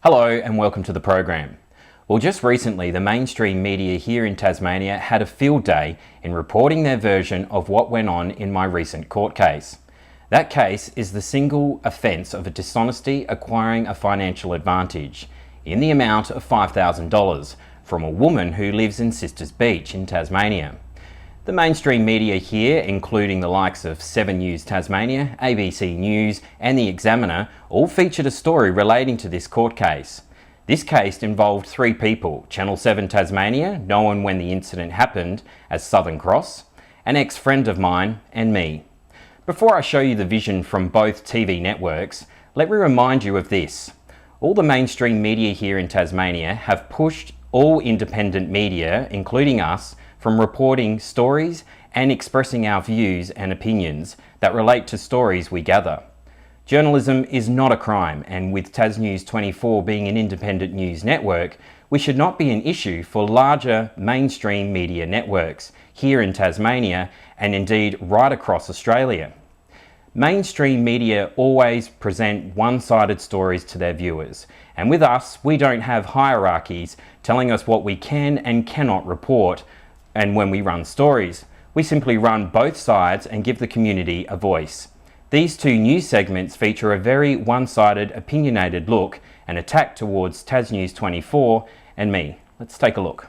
Hello and welcome to the program. Well, just recently the mainstream media here in Tasmania had a field day in reporting their version of what went on in my recent court case. That case is the single offence of a dishonesty acquiring a financial advantage in the amount of $5,000 from a woman who lives in Sisters Beach in Tasmania. The mainstream media here, including the likes of 7 News Tasmania, ABC News and The Examiner, all featured a story relating to this court case. This case involved 3 people: Channel 7 Tasmania, known when the incident happened as Southern Cross, an ex-friend of mine, and me. Before I show you the vision from both TV networks, let me remind you of this. All the mainstream media here in Tasmania have pushed all independent media, including us, from reporting stories and expressing our views and opinions that relate to stories we gather. Journalism is not a crime, and with TasNews 24 being an independent news network, we should not be an issue for larger mainstream media networks here in Tasmania and indeed right across Australia. Mainstream media always present one-sided stories to their viewers, and with us, we don't have hierarchies telling us what we can and cannot report. And when we run stories, we simply run both sides and give the community a voice. These 2 news segments feature a very one-sided, opinionated look, an attack towards TasNews 24 and me. Let's take a look.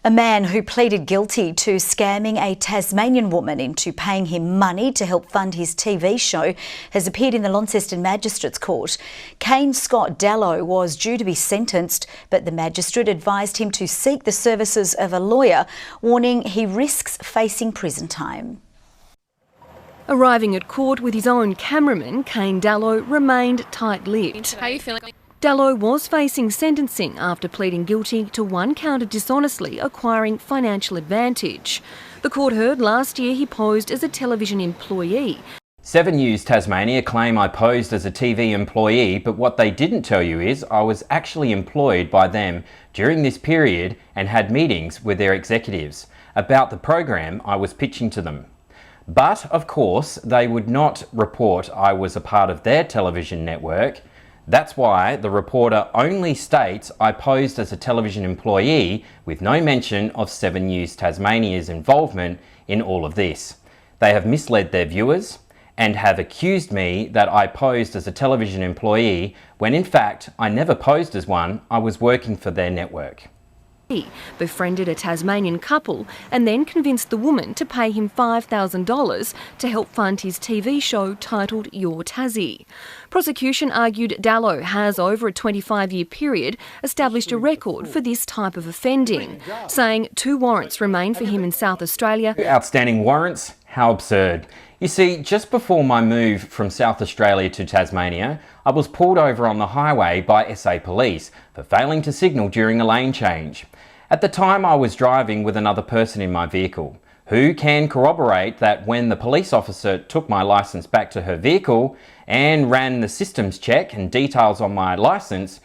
A man who pleaded guilty to scamming a Tasmanian woman into paying him money to help fund his TV show has appeared in the Launceston Magistrates Court. Kane Scott Dallow was due to be sentenced, but the magistrate advised him to seek the services of a lawyer, warning he risks facing prison time. Arriving at court with his own cameraman, Kane Dallow remained tight-lipped. How are you feeling? Dallow was facing sentencing after pleading guilty to 1 count of dishonestly acquiring financial advantage. The court heard last year he posed as a television employee. 7 News Tasmania claim I posed as a TV employee, but what they didn't tell you is I was actually employed by them during this period and had meetings with their executives about the program I was pitching to them. But of course, they would not report I was a part of their television network. That's why the reporter only states I posed as a television employee with no mention of 7 News Tasmania's involvement in all of this. They have misled their viewers and have accused me that I posed as a television employee when in fact I never posed as one. I was working for their network. He befriended a Tasmanian couple and then convinced the woman to pay him $5,000 to help fund his TV show titled Your Tassie. Prosecution argued Dallow has, over a 25-year period, established a record for this type of offending, saying 2 warrants remain for him in South Australia. Outstanding warrants? How absurd. You see, just before my move from South Australia to Tasmania, I was pulled over on the highway by SA Police for failing to signal during a lane change. At the time I was driving with another person in my vehicle, who can corroborate that when the police officer took my licence back to her vehicle and ran the systems check and details on my licence,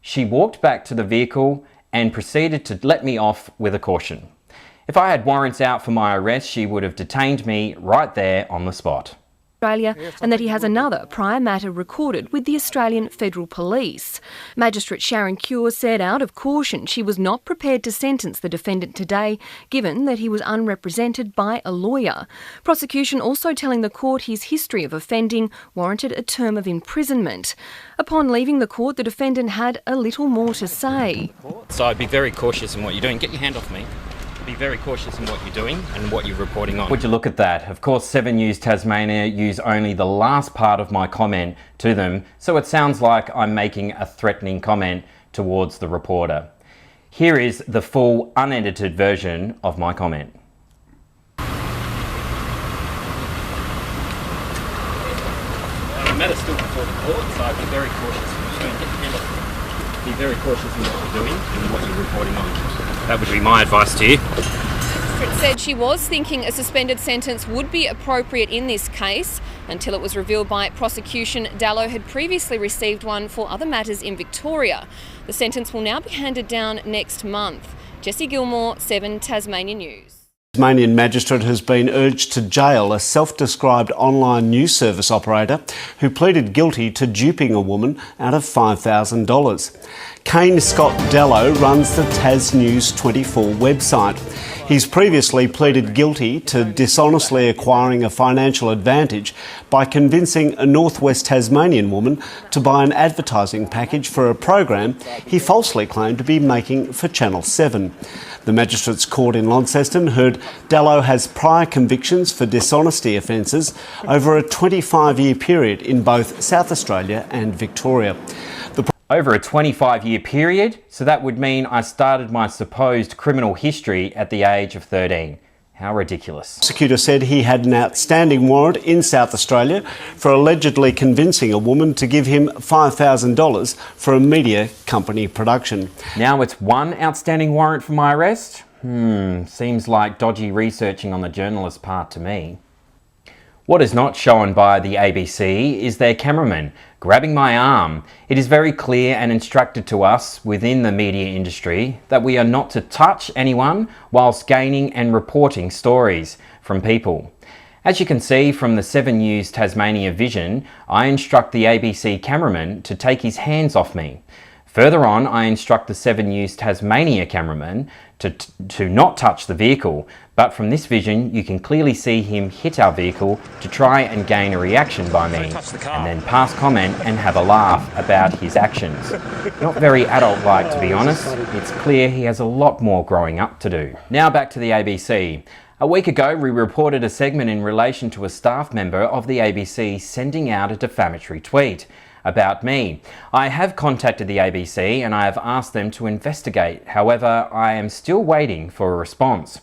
she walked back to the vehicle and proceeded to let me off with a caution. If I had warrants out for my arrest, she would have detained me right there on the spot. Australia, and that he has another prior matter recorded with the Australian Federal Police. Magistrate Sharon Cure said out of caution she was not prepared to sentence the defendant today, given that he was unrepresented by a lawyer. Prosecution also telling the court his history of offending warranted a term of imprisonment. Upon leaving the court, the defendant had a little more to say. So I'd be very cautious in what you're doing. Get your hand off me. Be very cautious in what you're doing and what you're reporting on. Would you look at that? Of course, 7 News Tasmania use only the last part of my comment to them, so it sounds like I'm making a threatening comment towards the reporter. Here is the full unedited version of my comment. The matter's still before the court, so I'd be very cautious. Be very cautious in what you're doing and what you're reporting on. That would be my advice to you. It said she was thinking a suspended sentence would be appropriate in this case. Until it was revealed by prosecution, Dallow had previously received one for other matters in Victoria. The sentence will now be handed down next month. Jessie Gilmore, 7 Tasmania News. Tasmanian magistrate has been urged to jail a self-described online news service operator who pleaded guilty to duping a woman out of $5,000. Kane Scott Dello runs the Tas News 24 website. He's previously pleaded guilty to dishonestly acquiring a financial advantage by convincing a northwest Tasmanian woman to buy an advertising package for a program he falsely claimed to be making for Channel 7. The Magistrates Court in Launceston heard Dello has prior convictions for dishonesty offences over a 25-year period in both South Australia and Victoria. Over a 25-year period, so that would mean I started my supposed criminal history at the age of 13. How ridiculous. The prosecutor said he had an outstanding warrant in South Australia for allegedly convincing a woman to give him $5,000 for a media company production. Now it's one outstanding warrant for my arrest? Seems like dodgy researching on the journalist's part to me. What is not shown by the ABC is their cameraman grabbing my arm. It is very clear and instructed to us within the media industry that we are not to touch anyone whilst gaining and reporting stories from people. As you can see from the 7 News Tasmania vision, I instruct the ABC cameraman to take his hands off me. Further on, I instruct the 7 News Tasmania cameraman to not touch the vehicle, but from this vision you can clearly see him hit our vehicle to try and gain a reaction by me, and then pass comment and have a laugh about his actions. Not very adult-like, to be honest. It's clear he has a lot more growing up to do. Now back to the ABC. A week ago we reported a segment in relation to a staff member of the ABC sending out a defamatory tweet about me. I have contacted the ABC and I have asked them to investigate. However, I am still waiting for a response.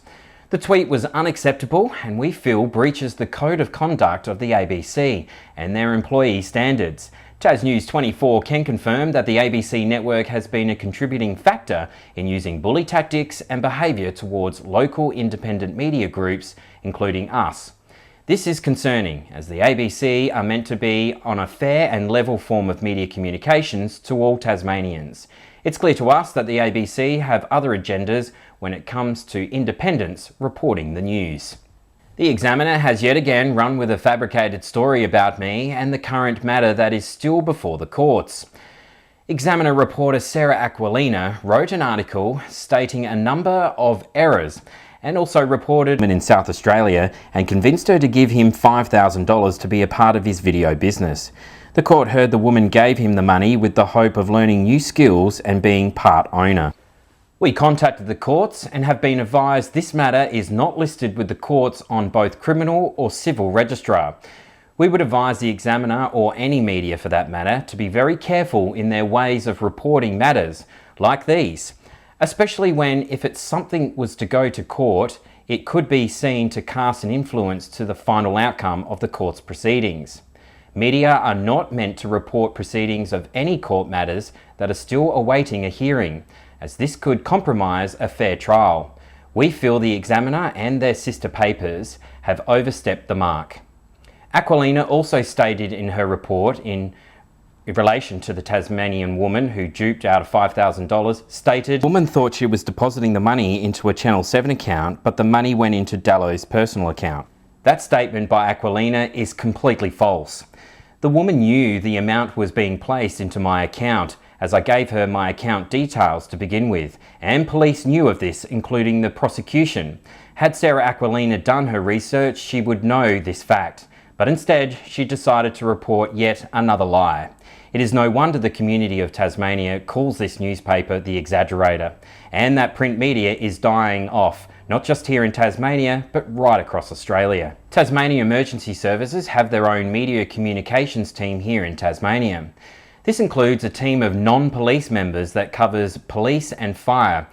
The tweet was unacceptable and we feel breaches the code of conduct of the ABC and their employee standards. Tas News 24 can confirm that the ABC network has been a contributing factor in using bully tactics and behaviour towards local independent media groups, including us. This is concerning, as the ABC are meant to be on a fair and level form of media communications to all Tasmanians. It's clear to us that the ABC have other agendas when it comes to independents reporting the news. The Examiner has yet again run with a fabricated story about me and the current matter that is still before the courts. Examiner reporter Sarah Aquilina wrote an article stating a number of errors and also reported in South Australia and convinced her to give him $5,000 to be a part of his video business. The court heard the woman gave him the money with the hope of learning new skills and being part owner. We contacted the courts and have been advised this matter is not listed with the courts on both criminal or civil registrar. We would advise the Examiner, or any media for that matter, to be very careful in their ways of reporting matters like these, especially when, if it's something was to go to court, it could be seen to cast an influence to the final outcome of the court's proceedings. Media are not meant to report proceedings of any court matters that are still awaiting a hearing, as this could compromise a fair trial. We feel the Examiner and their sister papers have overstepped the mark. Aquilina also stated in her report in relation to the Tasmanian woman who duped out of $5,000, stated, "The woman thought she was depositing the money into a Channel 7 account, but the money went into Dello's personal account." That statement by Aquilina is completely false. The woman knew the amount was being placed into my account, as I gave her my account details to begin with, and police knew of this, including the prosecution. Had Sarah Aquilina done her research, she would know this fact, but instead she decided to report yet another lie. It is no wonder the community of Tasmania calls this newspaper the exaggerator, and that print media is dying off, not just here in Tasmania, but right across Australia. Tasmania Emergency Services have their own media communications team here in Tasmania. This includes a team of non-police members that covers police and fire,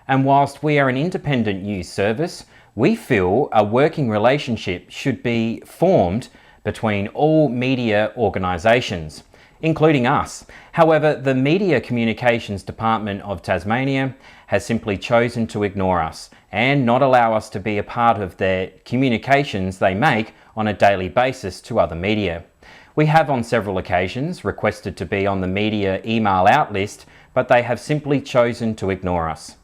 and whilst we are an independent news service, we feel a working relationship should be formed between all media organisations, including us. However, the Media Communications Department of Tasmania has simply chosen to ignore us and not allow us to be a part of their communications they make on a daily basis to other media. We have on several occasions requested to be on the media email out list, but they have simply chosen to ignore us.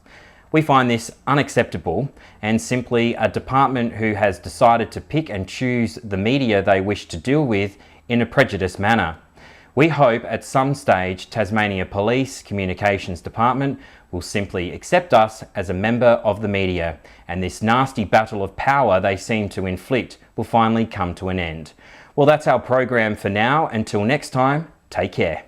We find this unacceptable and simply a department who has decided to pick and choose the media they wish to deal with in a prejudiced manner. We hope at some stage Tasmania Police Communications Department will simply accept us as a member of the media, and this nasty battle of power they seem to inflict will finally come to an end. Well, that's our program for now. Until next time, take care.